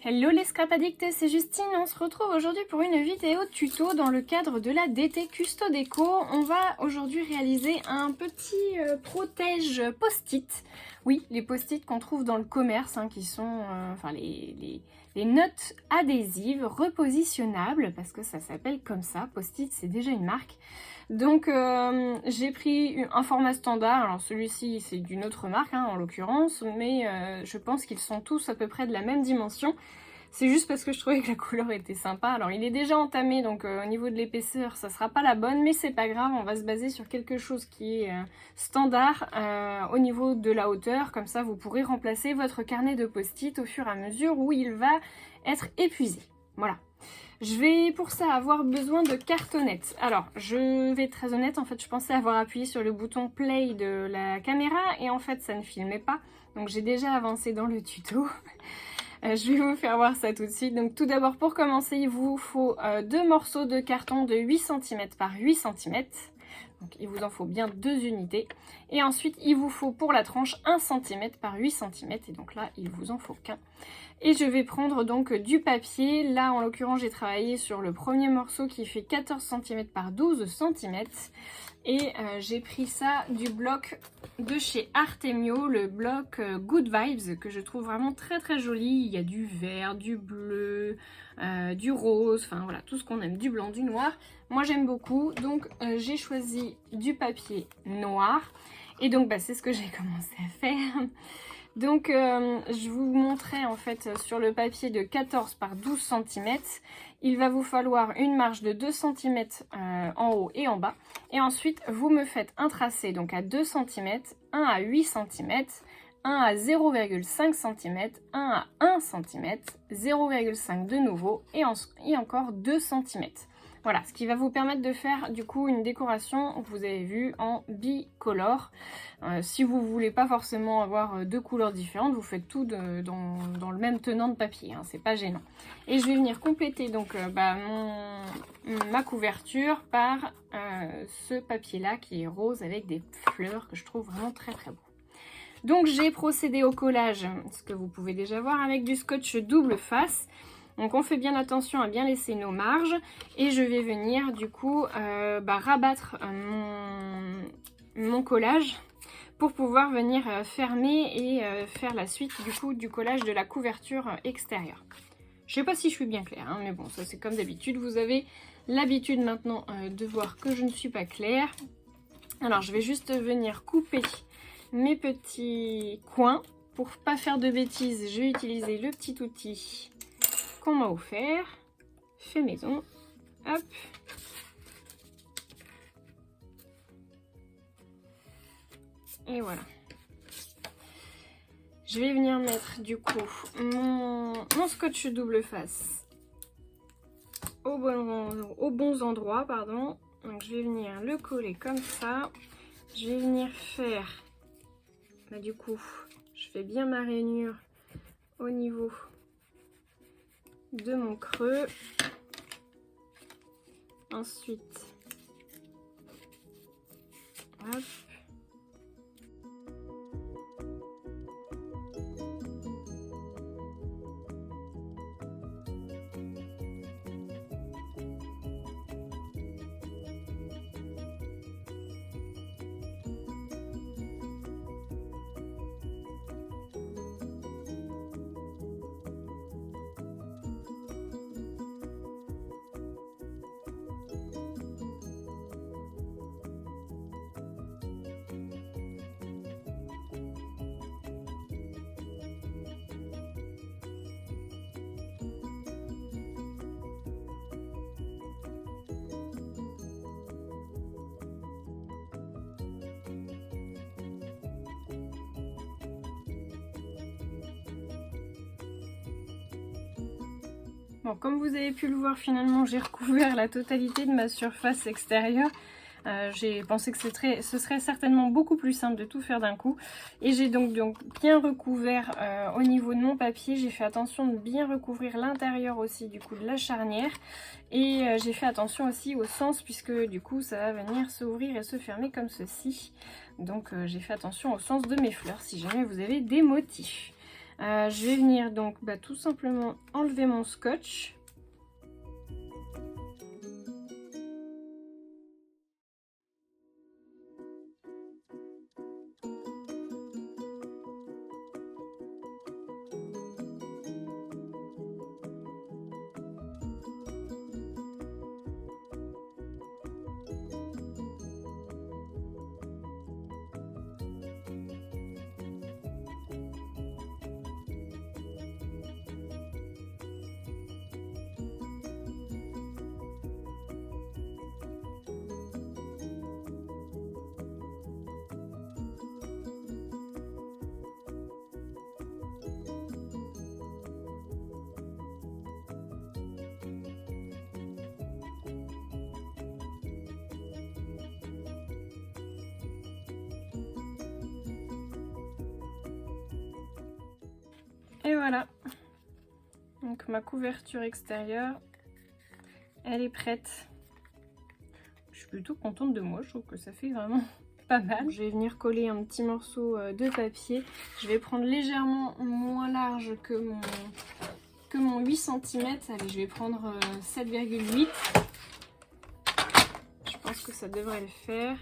Hello les scrap addicts, c'est Justine, on se retrouve aujourd'hui pour une vidéo tuto dans le cadre de la DT Custo Déco. On va aujourd'hui réaliser un petit protège post-it. Oui, les post-it qu'on trouve dans le commerce, qui sont les notes adhésives repositionnables, parce que ça s'appelle comme ça, post-it c'est déjà une marque. Donc j'ai pris un format standard, alors celui-ci c'est d'une autre marque en l'occurrence, mais je pense qu'ils sont tous à peu près de la même dimension. C'est juste parce que je trouvais que la couleur était sympa. Alors il est déjà entamé, donc au niveau de l'épaisseur ça sera pas la bonne, mais c'est pas grave, on va se baser sur quelque chose qui est standard au niveau de la hauteur. Comme ça vous pourrez remplacer votre carnet de post-it au fur et à mesure où il va être épuisé. Voilà. Je vais pour ça avoir besoin de cartonnettes. Alors, je vais être très honnête, en fait, je pensais avoir appuyé sur le bouton play de la caméra et en fait, ça ne filmait pas. Donc, j'ai déjà avancé dans le tuto. Je vais vous faire voir ça tout de suite. Donc, tout d'abord, pour commencer, il vous faut deux morceaux de carton de 8 cm par 8 cm. Donc, il vous en faut bien 2 unités. Et ensuite, il vous faut pour la tranche 1 cm par 8 cm. Et donc là, il vous en faut qu'un. Et je vais prendre donc du papier. Là, en l'occurrence, j'ai travaillé sur le premier morceau qui fait 14 cm par 12 cm. Et j'ai pris ça du bloc de chez Artemio, le bloc Good Vibes, que je trouve vraiment très très joli. Il y a du vert, du bleu, du rose, enfin voilà, tout ce qu'on aime, du blanc, du noir. Moi j'aime beaucoup, donc j'ai choisi du papier noir. Et donc c'est ce que j'ai commencé à faire. Donc je vous montrais en fait sur le papier de 14 par 12 cm, il va vous falloir une marge de 2 cm en haut et en bas. Et ensuite vous me faites un tracé donc à 2 cm, un à 8 cm, un à 0,5 cm, un à 1 cm, 0,5 de nouveau et encore 2 cm. Voilà, ce qui va vous permettre de faire du coup une décoration, vous avez vu, en bicolore. Si vous voulez pas forcément avoir deux couleurs différentes, vous faites tout dans le même tenant de papier, c'est pas gênant. Et je vais venir compléter donc ma couverture par ce papier là qui est rose avec des fleurs que je trouve vraiment très très beau. Donc j'ai procédé au collage, ce que vous pouvez déjà voir, avec du scotch double face. Donc on fait bien attention à bien laisser nos marges et je vais venir du coup rabattre mon collage pour pouvoir venir fermer et faire la suite du coup du collage de la couverture extérieure. Je sais pas si je suis bien claire, mais bon, ça c'est comme d'habitude. Vous avez l'habitude maintenant de voir que je ne suis pas claire. Alors je vais juste venir couper mes petits coins. Pour pas faire de bêtises, je vais utiliser le petit outil qu'on m'a offert, fait maison, hop. Et voilà. Je vais venir mettre du coup mon scotch double face aux bons endroits, pardon. Donc je vais venir le coller comme ça. Je vais venir faire, du coup, je fais bien ma rainure au niveau de mon creux. Ensuite, hop. Bon, comme vous avez pu le voir, finalement j'ai recouvert la totalité de ma surface extérieure. J'ai pensé que ce serait certainement beaucoup plus simple de tout faire d'un coup. Et j'ai donc bien recouvert au niveau de mon papier. J'ai fait attention de bien recouvrir l'intérieur aussi du coup de la charnière. Et j'ai fait attention aussi au sens puisque du coup ça va venir s'ouvrir et se fermer comme ceci. Donc j'ai fait attention au sens de mes fleurs si jamais vous avez des motifs. Je vais venir donc tout simplement enlever mon scotch. Et voilà, donc ma couverture extérieure, elle est prête. Je suis plutôt contente de moi, je trouve que ça fait vraiment pas mal. Je vais venir coller un petit morceau de papier. Je vais prendre légèrement moins large que mon 8 cm. Allez, je vais prendre 7,8. Je pense que ça devrait le faire.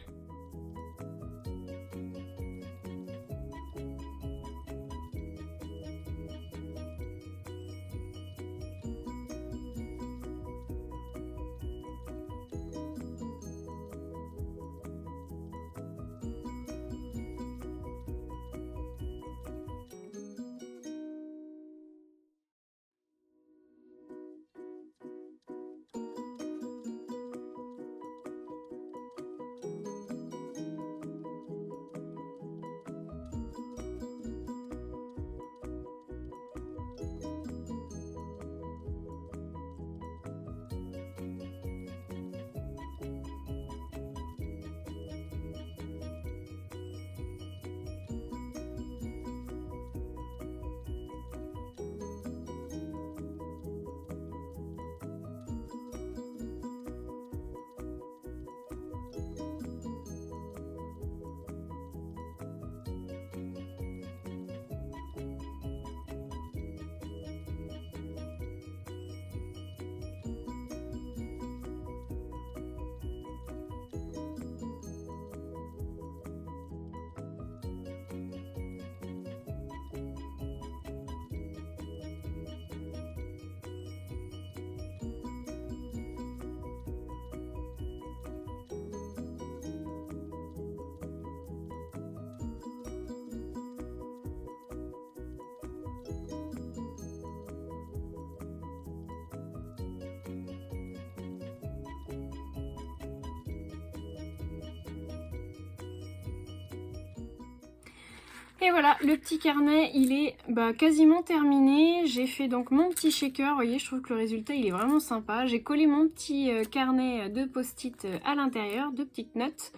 Et voilà, le petit carnet, il est quasiment terminé. J'ai fait donc mon petit shaker. Vous voyez, je trouve que le résultat, il est vraiment sympa. J'ai collé mon petit carnet de post-it à l'intérieur, de petites notes.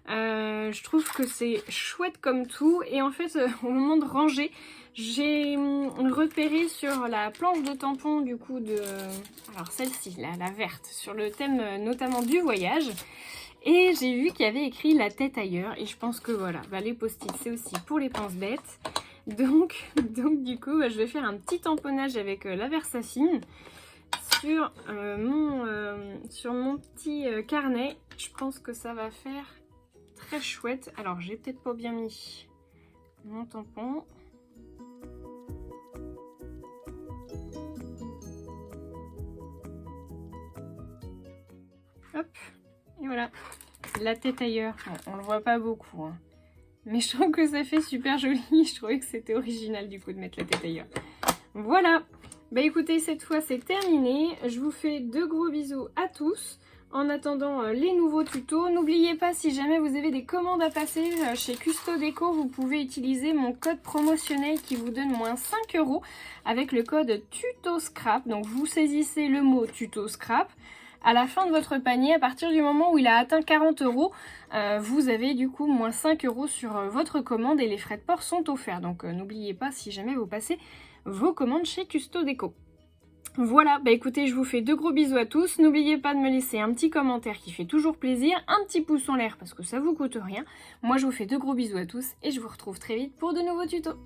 Je trouve que c'est chouette comme tout. Et en fait, au moment de ranger, j'ai repéré sur la planche de tampon du coup de... Alors celle-ci, la verte, sur le thème notamment du voyage. Et j'ai vu qu'il y avait écrit la tête ailleurs. Et je pense que voilà, les post-it c'est aussi pour les pense-bêtes. Donc du coup, je vais faire un petit tamponnage avec la Versafine sur mon petit carnet. Je pense que ça va faire très chouette. Alors j'ai peut-être pas bien mis mon tampon. Hop. Et voilà, la tête ailleurs, on le voit pas beaucoup, hein. Mais je trouve que ça fait super joli, je trouvais que c'était original du coup de mettre la tête ailleurs. Voilà, écoutez, cette fois c'est terminé, je vous fais de gros bisous à tous. En attendant les nouveaux tutos, n'oubliez pas, si jamais vous avez des commandes à passer chez Custo Déco, vous pouvez utiliser mon code promotionnel qui vous donne moins 5 € avec le code TUTOSCRAP. Donc vous saisissez le mot TUTOSCRAP. À la fin de votre panier, à partir du moment où il a atteint 40 €, vous avez du coup moins 5 € sur votre commande et les frais de port sont offerts. Donc n'oubliez pas si jamais vous passez vos commandes chez Custo Déco. Voilà, écoutez, je vous fais de gros bisous à tous. N'oubliez pas de me laisser un petit commentaire qui fait toujours plaisir, un petit pouce en l'air parce que ça vous coûte rien. Moi je vous fais de gros bisous à tous et je vous retrouve très vite pour de nouveaux tutos.